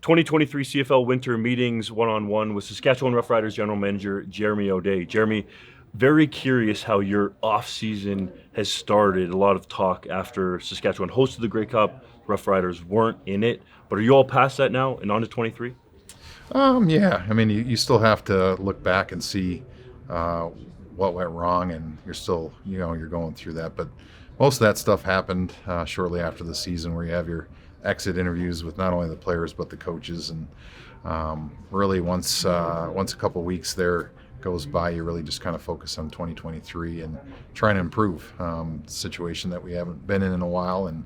2023 CFL Winter Meetings one-on-one with Saskatchewan Roughriders General Manager Jeremy O'Day. Jeremy, very curious how your off-season has started. A lot of talk after Saskatchewan hosted the Grey Cup. Roughriders weren't in it, but are you all past that now and on to 23? Yeah. I mean, you still have to look back and see what went wrong, and you're still, you're going through that. But most of that stuff happened shortly after the season, where you have your exit interviews with not only the players but the coaches, and really once a couple of weeks there goes by, you really just kind of focus on 2023 and trying to improve the situation that we haven't been in a while, and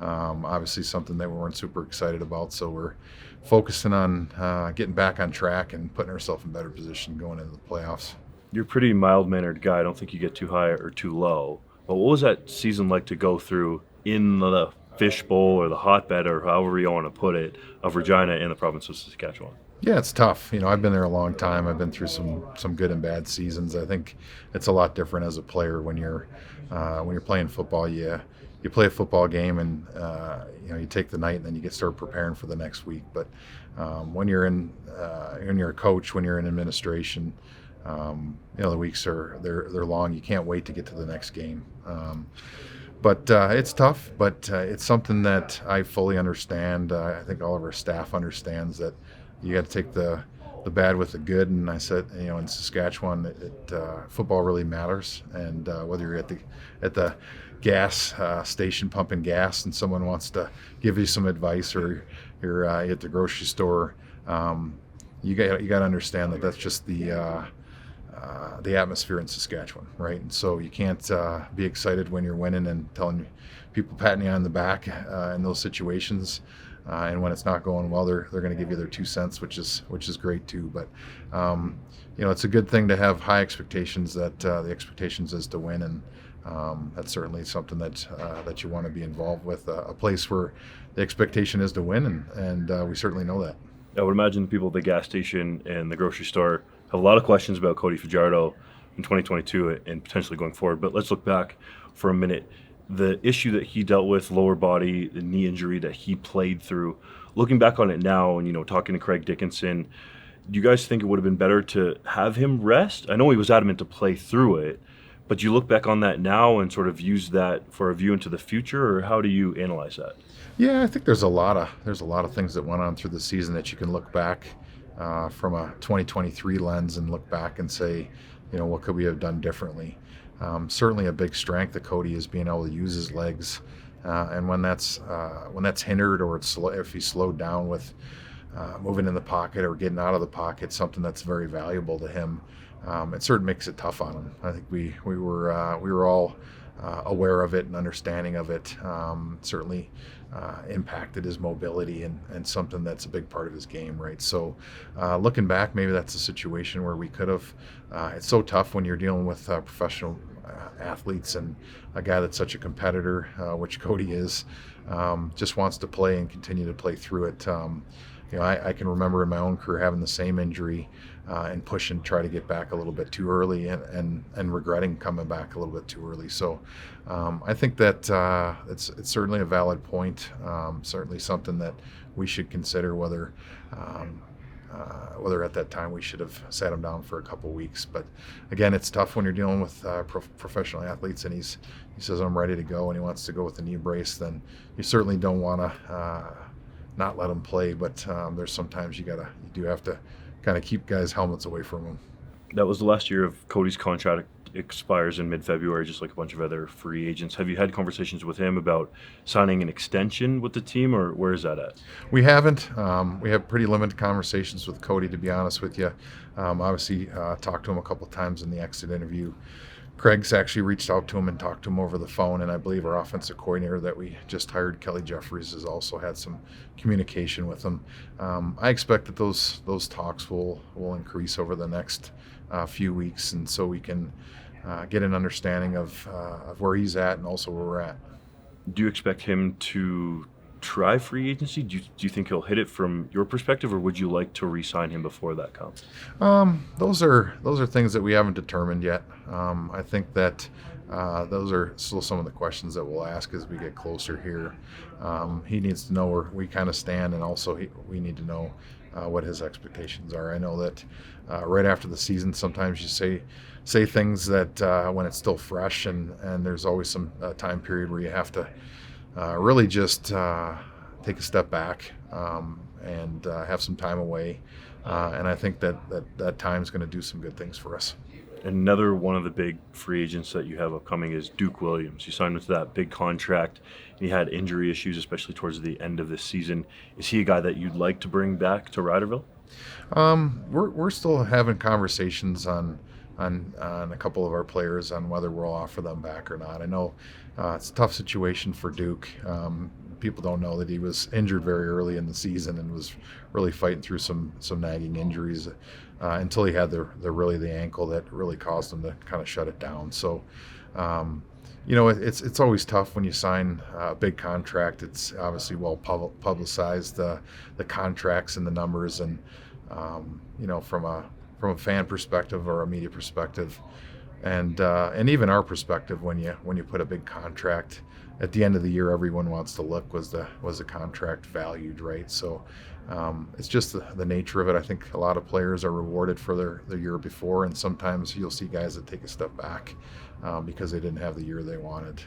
obviously something that we weren't super excited about. So we're focusing on getting back on track and putting ourselves in better position going into the playoffs. You're a pretty mild-mannered guy. I don't think you get too high or too low. But what was that season like to go through in the fishbowl or the hotbed, or however you want to put it, of Regina in the province of Saskatchewan? Yeah, it's tough. I've been there a long time. I've been through some good and bad seasons. I think it's a lot different as a player when you're playing football. You play a football game, and you take the night, and then you start preparing for the next week. But when you're a coach, when you're in administration, the weeks they're long. You can't wait to get to the next game. But it's tough, but it's something that I fully understand. I think all of our staff understands that you got to take the bad with the good. And I said, in Saskatchewan, football really matters. And whether you're at the gas station pumping gas and someone wants to give you some advice, or you're at the grocery store, you got to understand that that's just the atmosphere in Saskatchewan, right? And so you can't be excited when you're winning and telling people, patting you on the back in those situations. And when it's not going well, they're going to give you their 2 cents, which is great too. But it's a good thing to have high expectations. That the expectations is to win, and that's certainly something that you want to be involved with. A place where the expectation is to win, and we certainly know that. I would imagine people at the gas station and the grocery store have a lot of questions about Cody Fajardo in 2022 and potentially going forward. But let's look back for a minute. The issue that he dealt with, lower body, the knee injury that he played through, looking back on it now and, talking to Craig Dickinson, do you guys think it would have been better to have him rest? I know he was adamant to play through it, but do you look back on that now and sort of use that for a view into the future, or how do you analyze that? Yeah, I think there's a lot of things that went on through the season that you can look back from a 2023 lens and look back and say, what could we have done differently? Certainly a big strength of Cody is being able to use his legs, and when that's hindered, or if he's slowed down with moving in the pocket or getting out of the pocket, something that's very valuable to him. It certainly makes it tough on him. I think we were all aware of it and understanding of it. Certainly impacted his mobility and something that's a big part of his game, right? So looking back, maybe that's a situation where we could have. It's so tough when you're dealing with professional athletes, and a guy that's such a competitor, which Cody is, just wants to play and continue to play through it. I can remember in my own career having the same injury and push and try to get back a little bit too early, and regretting coming back a little bit too early. So I think that it's certainly a valid point, certainly something that we should consider, whether at that time we should have sat him down for a couple of weeks. But again, it's tough when you're dealing with professional athletes, and he says, I'm ready to go, and he wants to go with the knee brace. Then you certainly don't want to not let him play, but there's sometimes you do have to kind of keep guys' helmets away from him. That was the last year of Cody's contract. Expires in mid-February, just like a bunch of other free agents. Have you had conversations with him about signing an extension with the team, or where is that at? We haven't. We have pretty limited conversations with Cody, to be honest with you. Obviously, talked to him a couple times in the exit interview. Craig's actually reached out to him and talked to him over the phone, and I believe our offensive coordinator that we just hired, Kelly Jeffries, has also had some communication with him. I expect that those talks will increase over the next few weeks, and so we can get an understanding of where he's at and also where we're at. Do you expect him to try free agency? Do you think he'll hit it from your perspective, or would you like to re-sign him before that comes? Those are things that we haven't determined yet. I think that those are still some of the questions that we'll ask as we get closer here. He needs to know where we kind of stand, and also we need to know what his expectations are. I know that right after the season, sometimes you say things that when it's still fresh, and there's always some time period where you have to really just take a step back and have some time away. And I think that time is going to do some good things for us. Another one of the big free agents that you have upcoming is Duke Williams. You signed with that big contract. He had injury issues, especially towards the end of this season. Is he a guy that you'd like to bring back to Riderville? We're still having conversations on a couple of our players on whether we'll offer them back or not. I know it's a tough situation for Duke. People don't know that he was injured very early in the season and was really fighting through some nagging injuries until he had the ankle that really caused him to kind of shut it down. So, it's always tough when you sign a big contract. It's obviously well publicized, the contracts and the numbers, and from a fan perspective or a media perspective, and even our perspective, when you put a big contract at the end of the year, everyone wants to look, was the contract valued, right? So it's just the nature of it. I think a lot of players are rewarded for their year before, and sometimes you'll see guys that take a step back because they didn't have the year they wanted.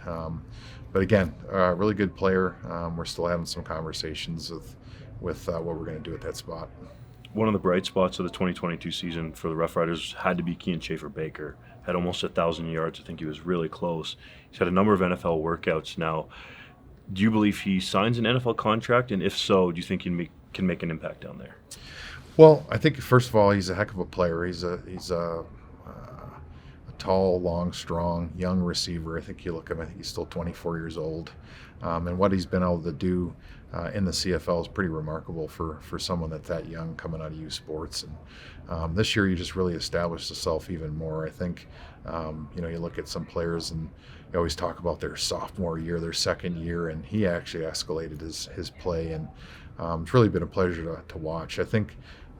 But again, a really good player. We're still having some conversations with what we're going to do at that spot. One of the bright spots of the 2022 season for the Roughriders had to be Kian Schaffer-Baker. Had almost 1,000 yards. I think he was really close. He's had a number of NFL workouts now. Do you believe he signs an NFL contract? And if so, do you think he can make an impact down there? Well, I think first of all, he's a heck of a player. He's a tall, long, strong, young receiver. I think you look at him, I think he's still 24 years old. And what he's been able to do in the CFL is pretty remarkable for someone that's that young coming out of U Sports. And this year, you just really established yourself even more. I think, you look at some players and you always talk about their sophomore year, their second year, and he actually escalated his play. And it's really been a pleasure to watch. I think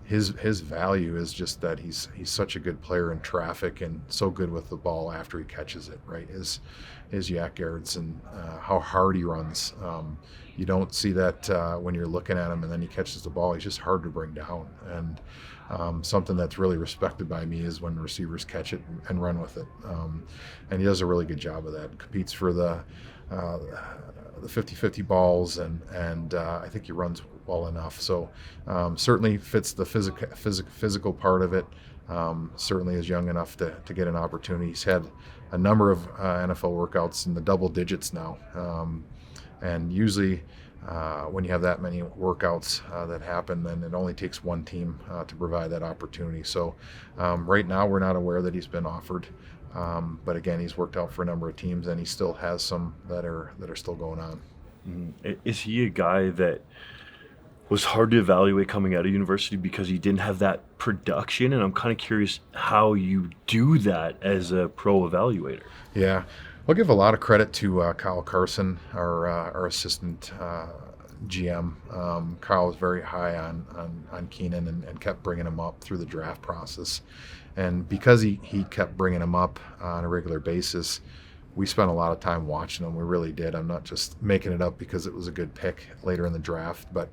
his value is just that he's such a good player in traffic and so good with the ball after he catches it, right? His yak yards and how hard he runs. You don't see that when you're looking at him, and then he catches the ball. He's just hard to bring down. And something that's really respected by me is when receivers catch it and run with it. And he does a really good job of that. Competes for the 50-50 balls, and I think he runs well enough. So certainly fits the physical part of it. Certainly is young enough to get an opportunity. He's had a number of NFL workouts in the double digits now. And usually when you have that many workouts that happen, then it only takes one team to provide that opportunity. So right now we're not aware that he's been offered. But again, he's worked out for a number of teams, and he still has some that are still going on. Is he a guy that was hard to evaluate coming out of university because he didn't have that production? And I'm kind of curious how you do that as a pro evaluator. Yeah, I'll give a lot of credit to Kyle Carson, our assistant GM. Kyle was very high on Keenan and kept bringing him up through the draft process. And because he kept bringing him up on a regular basis, we spent a lot of time watching him. We really did. I'm not just making it up because it was a good pick later in the draft. But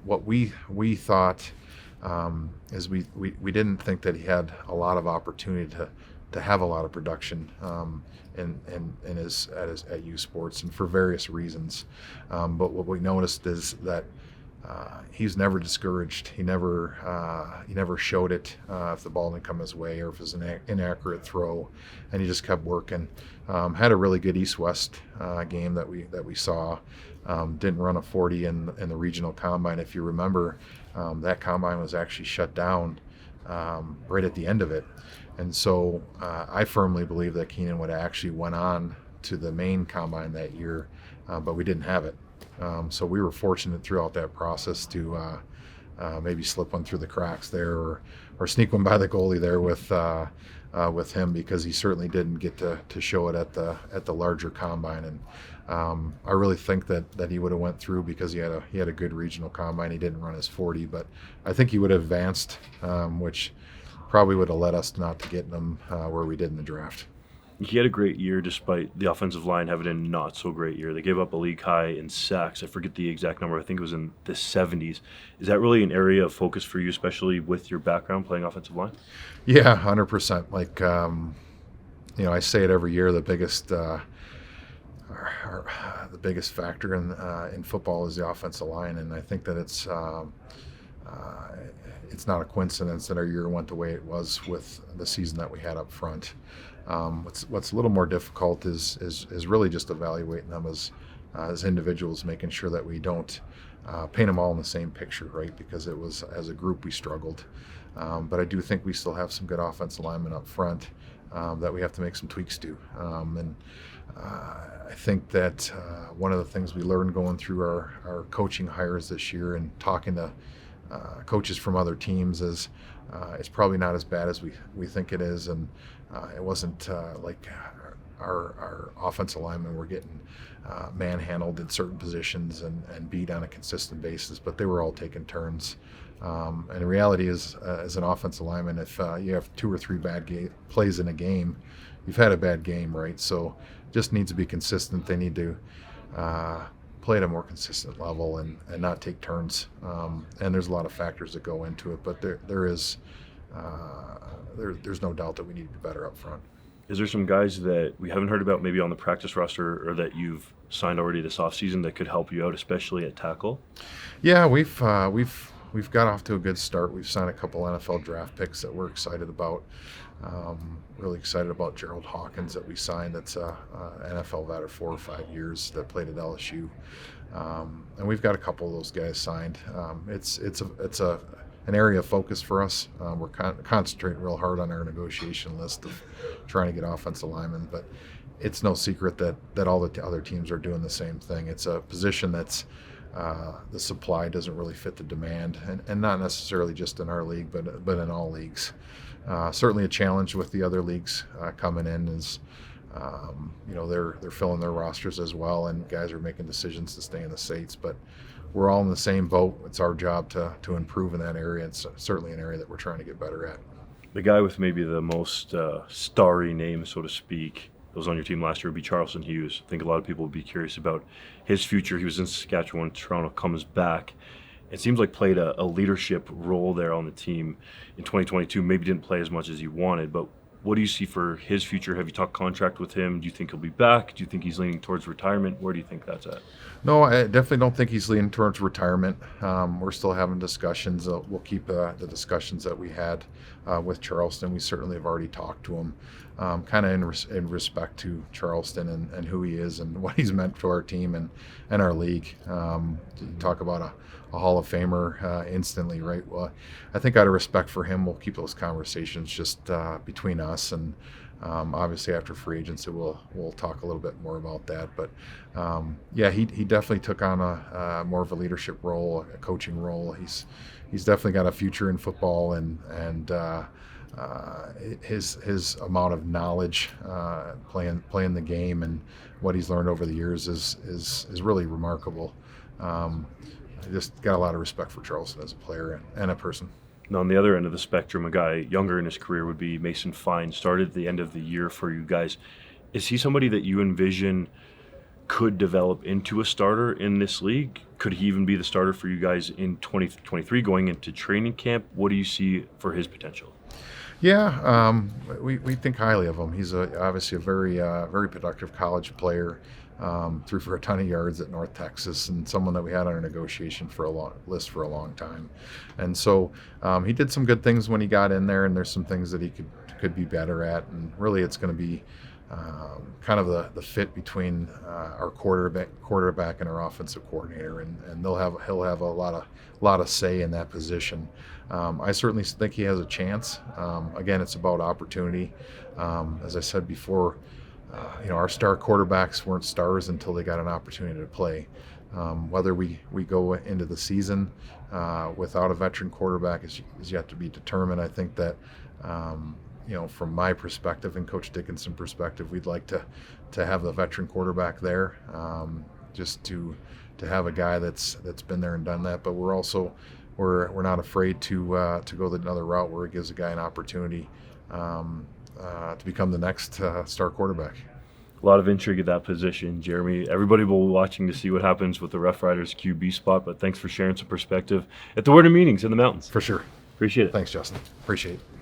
what we thought is we didn't think that he had a lot of opportunity to have a lot of production at U Sports, and for various reasons. But what we noticed is that he's never discouraged. He never showed it if the ball didn't come his way or if it was an inaccurate throw, and he just kept working. Had a really good East-West game that we saw. Didn't run a 40 in the regional combine. If you remember, that combine was actually shut down right at the end of it. And so I firmly believe that Keenan would have actually went on to the main combine that year, but we didn't have it. So we were fortunate throughout that process to maybe slip one through the cracks there, or sneak one by the goalie there with him, because he certainly didn't get to show it at the larger combine. And I really think that he would have went through because he had a good regional combine. He didn't run his 40, but I think he would have advanced, which probably would have led us not to get him where we did in the draft. He had a great year despite the offensive line having a not so great year. They gave up a league high in sacks. I forget the exact number. I think it was in the 70s. Is that really an area of focus for you, especially with your background playing offensive line? Yeah, 100%. Like, I say it every year. The biggest the biggest factor in football is the offensive line, and I think that it's not a coincidence that our year went the way it was with the season that we had up front. What's a little more difficult is really just evaluating them as individuals, making sure that we don't paint them all in the same picture, right? Because it was, as a group, we struggled. But I do think we still have some good offensive linemen up front that we have to make some tweaks to. I think that one of the things we learned going through our coaching hires this year and talking to coaches from other teams is it's probably not as bad as we think it is, and it wasn't like our offensive linemen were getting manhandled in certain positions and beat on a consistent basis, but they were all taking turns. And the reality is, as an offensive lineman, if you have 2 or 3 bad plays in a game, you've had a bad game, right? So just needs to be consistent. They need to play at a more consistent level and not take turns. And there's a lot of factors that go into it, but there's no doubt that we need to be better up front. Is there some guys that we haven't heard about maybe on the practice roster or that you've signed already this offseason that could help you out, especially at tackle? Yeah, we've got off to a good start. We've signed a couple NFL draft picks that we're excited about. Really excited about Gerald Hawkins that we signed. That's a NFL vet of 4 or 5 years that played at LSU, and we've got a couple of those guys signed. It's an area of focus for us. We're concentrating real hard on our negotiation list of trying to get offensive linemen, but it's no secret that all the other teams are doing the same thing. It's a position that's the supply doesn't really fit the demand, and not necessarily just in our league, but in all leagues. Certainly a challenge with the other leagues coming in is, they're filling their rosters as well, and guys are making decisions to stay in the States. But we're all in the same boat. It's our job to improve in that area. It's certainly an area that we're trying to get better at. The guy with maybe the most starry name, so to speak, that was on your team last year would be Charleston Hughes. I think a lot of people would be curious about his future. He was in Saskatchewan, Toronto, comes back. It seems like played a leadership role there on the team in 2022. Maybe didn't play as much as he wanted, but what do you see for his future? Have you talked contract with him? Do you think he'll be back? Do you think he's leaning towards retirement? Where do you think that's at? No, I definitely don't think he's leaning towards retirement. We're still having discussions. We'll keep the discussions that we had with Charleston. We certainly have already talked to him, kind of in respect to Charleston and who he is and what he's meant to our team and our league. Talk about a Hall of Famer instantly, right? Well, I think out of respect for him, we'll keep those conversations just between us, and obviously after free agency, we'll talk a little bit more about that. But he definitely took on a more of a leadership role, a coaching role. He's definitely got a future in football, and his amount of knowledge playing the game and what he's learned over the years is really remarkable. I just got a lot of respect for Charleston as a player and a person. Now, on the other end of the spectrum, a guy younger in his career would be Mason Fine. Started at the end of the year for you guys. Is he somebody that you envision could develop into a starter in this league? Could he even be the starter for you guys in 2023 going into training camp? What do you see for his potential? Yeah, we think highly of him. He's obviously a very productive college player. Threw for a ton of yards at North Texas, and someone that we had on our negotiation list for a long time. And so he did some good things when he got in there, and there's some things that he could be better at. And really, it's going to be kind of the fit between our quarterback and our offensive coordinator, and he'll have a lot of say in that position. I certainly think he has a chance. Again, it's about opportunity. As I said before, our star quarterbacks weren't stars until they got an opportunity to play. Whether we go into the season without a veteran quarterback is yet to be determined. I think that, from my perspective and Coach Dickinson's perspective, we'd like to have the veteran quarterback there, just to have a guy that's been there and done that. But we're not afraid to go another route where it gives a guy an opportunity. to become the next star quarterback. A lot of intrigue at that position, Jeremy. Everybody will be watching to see what happens with the Roughriders QB spot, but thanks for sharing some perspective at the Word of Meetings in the mountains. For sure. Appreciate it. Thanks, Justin. Appreciate it.